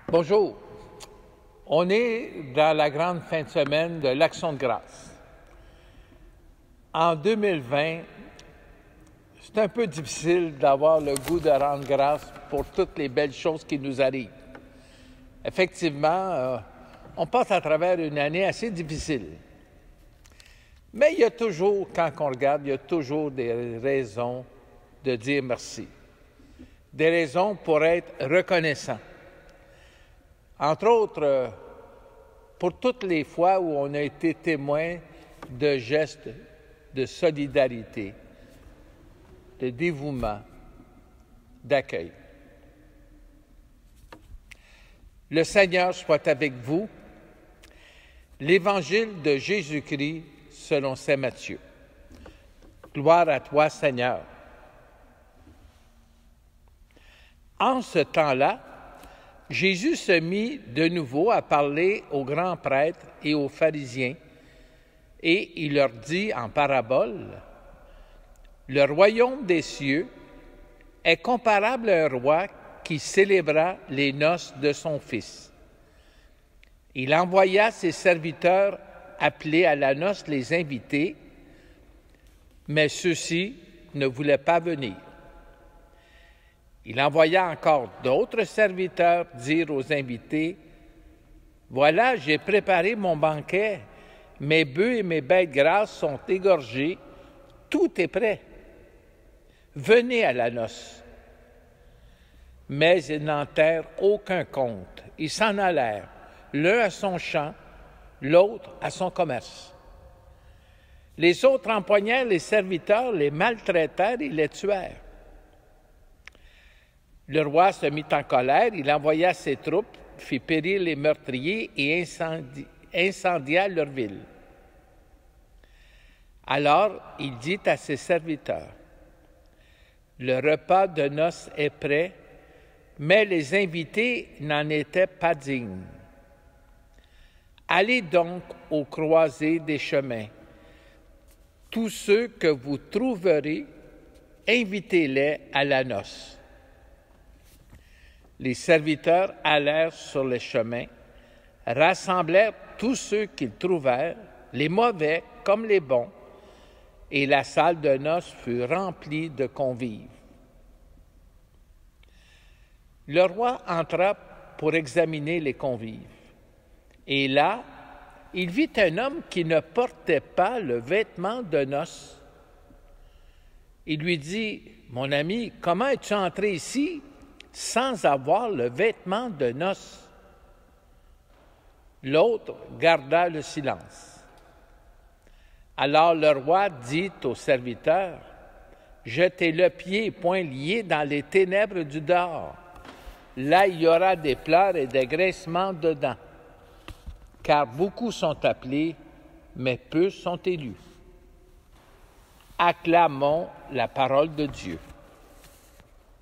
Bonjour. On est dans la grande fin de semaine de l'Action de grâce. En 2020, c'est un peu difficile d'avoir le goût de rendre grâce pour toutes les belles choses qui nous arrivent. Effectivement, on passe à travers une année assez difficile. Mais il y a toujours, quand on regarde, il y a toujours des raisons de dire merci. Des raisons pour être reconnaissant. Entre autres, pour toutes les fois où on a été témoin de gestes de solidarité, de dévouement, d'accueil. Le Seigneur soit avec vous. L'Évangile de Jésus-Christ selon saint Matthieu. Gloire à toi, Seigneur. En ce temps-là, Jésus se mit de nouveau à parler aux grands prêtres et aux pharisiens, et il leur dit en parabole, « Le royaume des cieux est comparable à un roi qui célébra les noces de son fils. Il envoya ses serviteurs appeler à la noce les invités, mais ceux-ci ne voulaient pas venir. Il envoya encore d'autres serviteurs dire aux invités, « Voilà, j'ai préparé mon banquet, mes bœufs et mes bêtes grasses sont égorgés, tout est prêt. Venez à la noce. » Mais ils n'en tinrent aucun compte. Ils s'en allèrent, l'un à son champ, l'autre à son commerce. Les autres empoignèrent les serviteurs, les maltraitèrent et les tuèrent. Le roi se mit en colère, il envoya ses troupes, fit périr les meurtriers et incendia leur ville. Alors il dit à ses serviteurs, « Le repas de noces est prêt, mais les invités n'en étaient pas dignes. Allez donc aux croisées des chemins. Tous ceux que vous trouverez, invitez-les à la noce. » Les serviteurs allèrent sur les chemins, rassemblèrent tous ceux qu'ils trouvèrent, les mauvais comme les bons, et la salle de noces fut remplie de convives. Le roi entra pour examiner les convives. Et là, il vit un homme qui ne portait pas le vêtement de noces. Il lui dit, « Mon ami, comment es-tu entré ici sans avoir le vêtement de noces? » L'autre garda le silence. Alors le roi dit aux serviteurs, « Jetez le pied et poings liés dans les ténèbres du dehors. Là, il y aura des pleurs et des grincements de dents. Car beaucoup sont appelés, mais peu sont élus. » Acclamons la parole de Dieu.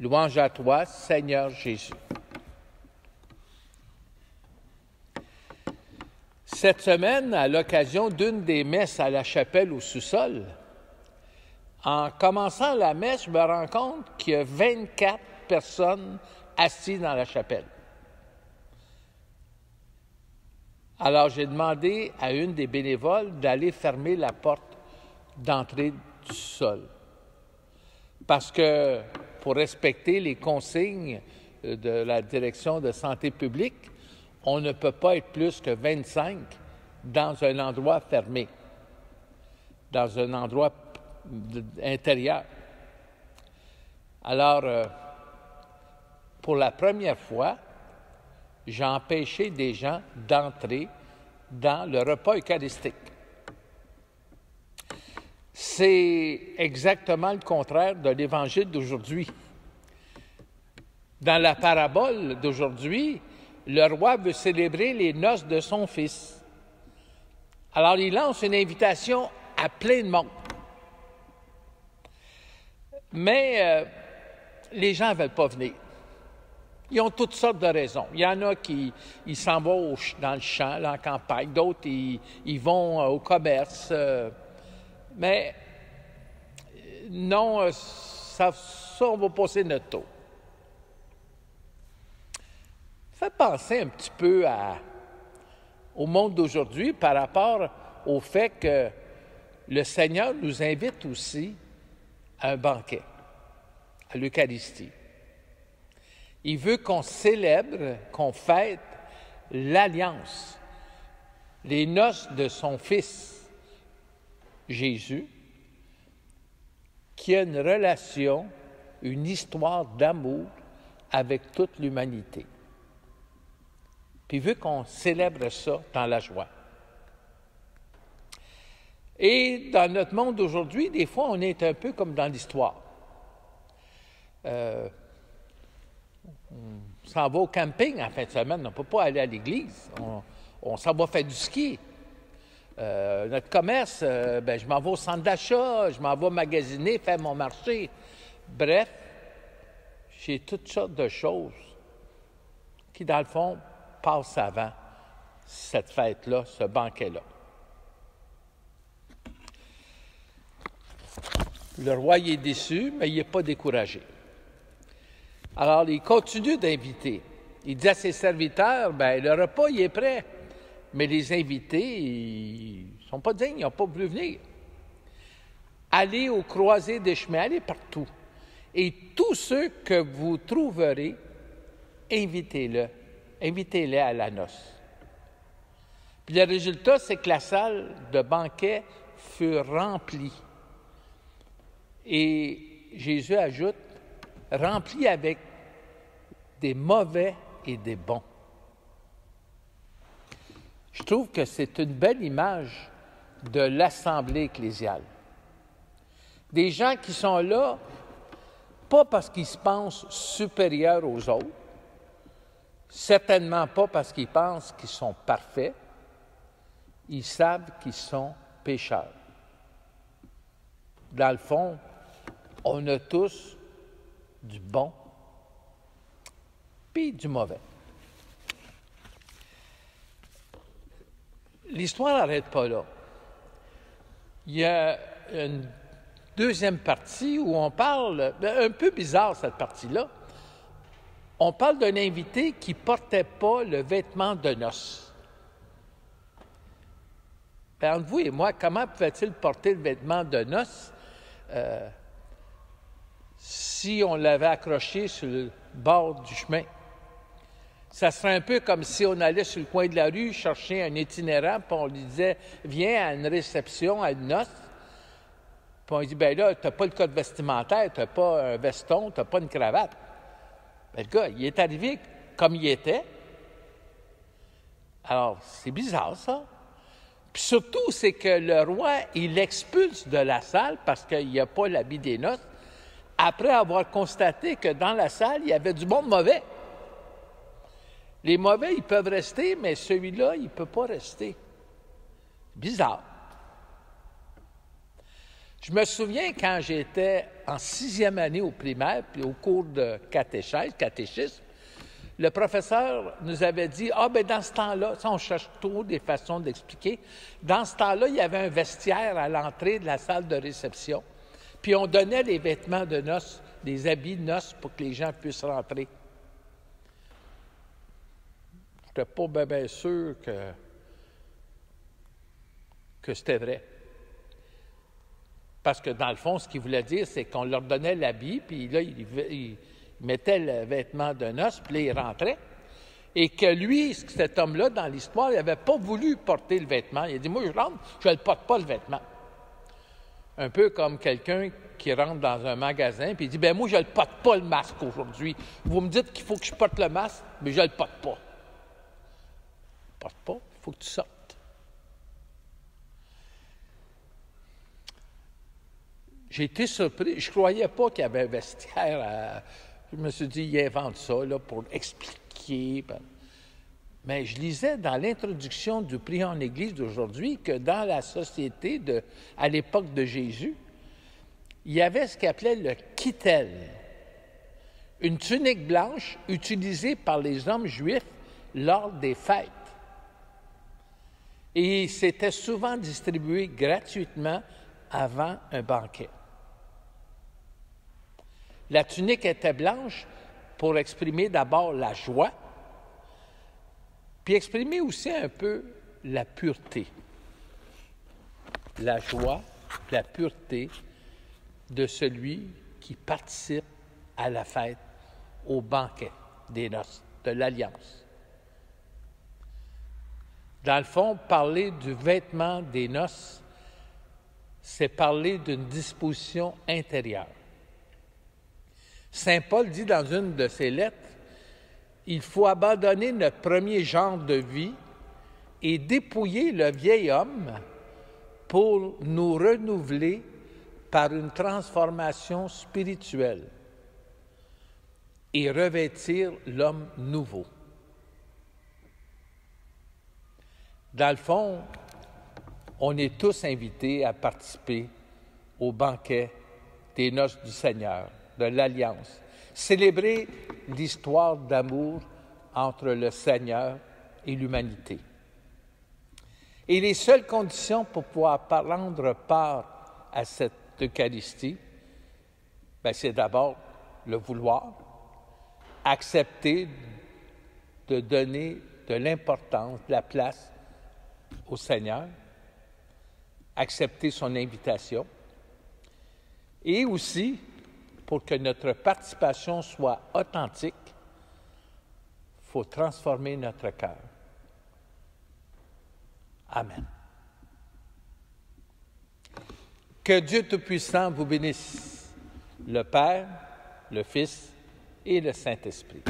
Louange à toi, Seigneur Jésus. Cette semaine, à l'occasion d'une des messes à la chapelle au sous-sol, en commençant la messe, je me rends compte qu'il y a 24 personnes assises dans la chapelle. Alors, j'ai demandé à une des bénévoles d'aller fermer la porte d'entrée du sol. Parce que, pour respecter les consignes de la direction de santé publique, on ne peut pas être plus que 25 dans un endroit fermé, dans un endroit intérieur. Alors, pour la première fois, j'ai empêché des gens d'entrer dans le repas eucharistique. C'est exactement le contraire de l'Évangile d'aujourd'hui. Dans la parabole d'aujourd'hui, le roi veut célébrer les noces de son fils. Alors, il lance une invitation à plein de monde. Mais les gens ne veulent pas venir. Ils ont toutes sortes de raisons. Il y en a qui s'en vont dans le champ, là, en campagne. D'autres, ils vont au commerce. Mais non, ça, on va passer notre tour. fait penser un petit peu au monde d'aujourd'hui par rapport au fait que le Seigneur nous invite aussi à un banquet, à l'Eucharistie. Il veut qu'on célèbre, qu'on fête l'alliance, les noces de son Fils, Jésus, qui a une relation, une histoire d'amour avec toute l'humanité. Puis il veut qu'on célèbre ça dans la joie. Et dans notre monde d'aujourd'hui, des fois, on est un peu comme dans l'histoire. On s'en va au camping en fin de semaine, on ne peut pas aller à l'église. On s'en va faire du ski. Notre commerce, je m'en vais au centre d'achat, je m'en vais magasiner, faire mon marché. Bref, j'ai toutes sortes de choses qui, dans le fond, passent avant cette fête-là, ce banquet-là. Le roi il est déçu, mais il n'est pas découragé. Alors, il continue d'inviter. Il dit à ses serviteurs, le repas, il est prêt. Mais les invités, ils ne sont pas dignes, ils n'ont pas voulu venir. Allez aux croisées des chemins, allez partout. Et tous ceux que vous trouverez, invitez-les à la noce. Puis le résultat, c'est que la salle de banquet fut remplie. Et Jésus ajoute, remplie avec des mauvais et des bons. Je trouve que c'est une belle image de l'assemblée ecclésiale. Des gens qui sont là, pas parce qu'ils se pensent supérieurs aux autres, certainement pas parce qu'ils pensent qu'ils sont parfaits, ils savent qu'ils sont pécheurs. Dans le fond, on a tous du bon puis du mauvais. L'histoire n'arrête pas là. Il y a une deuxième partie où on parle, un peu bizarre cette partie-là, on parle d'un invité qui ne portait pas le vêtement de noces. Entre vous et moi, comment pouvait-il porter le vêtement de noces si on l'avait accroché sur le bord du chemin? Ça serait un peu comme si on allait sur le coin de la rue chercher un itinérant, puis on lui disait « Viens à une réception, à une noce. » Puis on lui dit « Bien là, tu n'as pas le code vestimentaire, tu n'as pas un veston, tu n'as pas une cravate. » Bien, le gars, il est arrivé comme il était. Alors, c'est bizarre, ça. Puis surtout, c'est que le roi, il l'expulse de la salle parce qu'il n'y a pas l'habit des noces, après avoir constaté que dans la salle, il y avait du monde mauvais. Les mauvais, ils peuvent rester, mais celui-là, il ne peut pas rester. Bizarre. Je me souviens quand j'étais en 6e année au primaire, puis au cours de catéchisme, le professeur nous avait dit « dans ce temps-là, on cherche toujours des façons d'expliquer, dans ce temps-là, il y avait un vestiaire à l'entrée de la salle de réception, puis on donnait les vêtements de noces, des habits de noces pour que les gens puissent rentrer. » Je n'étais pas bien sûr que c'était vrai. Parce que dans le fond, ce qu'il voulait dire, c'est qu'on leur donnait l'habit, puis là, ils mettaient le vêtement de noces, puis là, ils rentraient. Et que lui, cet homme-là, dans l'histoire, il n'avait pas voulu porter le vêtement. Il a dit, moi, je rentre, je ne le porte pas, le vêtement. Un peu comme quelqu'un qui rentre dans un magasin, puis il dit, moi, je ne le porte pas, le masque, aujourd'hui. Vous me dites qu'il faut que je porte le masque, mais je ne le porte pas. Porte pas, il faut que tu sortes. J'ai été surpris. Je ne croyais pas qu'il y avait un vestiaire. Je me suis dit, il invente ça là, pour expliquer. Mais je lisais dans l'introduction du Prions en Église d'aujourd'hui que dans la société, à l'époque de Jésus, il y avait ce qu'on appelait le kittel, une tunique blanche utilisée par les hommes juifs lors des fêtes. Et c'était souvent distribué gratuitement avant un banquet. La tunique était blanche pour exprimer d'abord la joie, puis exprimer aussi un peu la pureté, la joie, la pureté de celui qui participe à la fête, au banquet des noces, de l'Alliance. Dans le fond, parler du vêtement des noces, c'est parler d'une disposition intérieure. Saint Paul dit dans une de ses lettres, « Il faut abandonner notre premier genre de vie et dépouiller le vieil homme pour nous renouveler par une transformation spirituelle et revêtir l'homme nouveau. » Dans le fond, on est tous invités à participer au banquet des noces du Seigneur, de l'Alliance, célébrer l'histoire d'amour entre le Seigneur et l'humanité. Et les seules conditions pour pouvoir prendre part à cette Eucharistie, c'est d'abord le vouloir, accepter de donner de l'importance, de la place au Seigneur, accepter son invitation, et aussi, pour que notre participation soit authentique, il faut transformer notre cœur. Amen. Que Dieu Tout-Puissant vous bénisse, le Père, le Fils et le Saint-Esprit.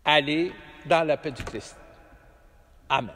Allez dans la paix du Christ. Amen.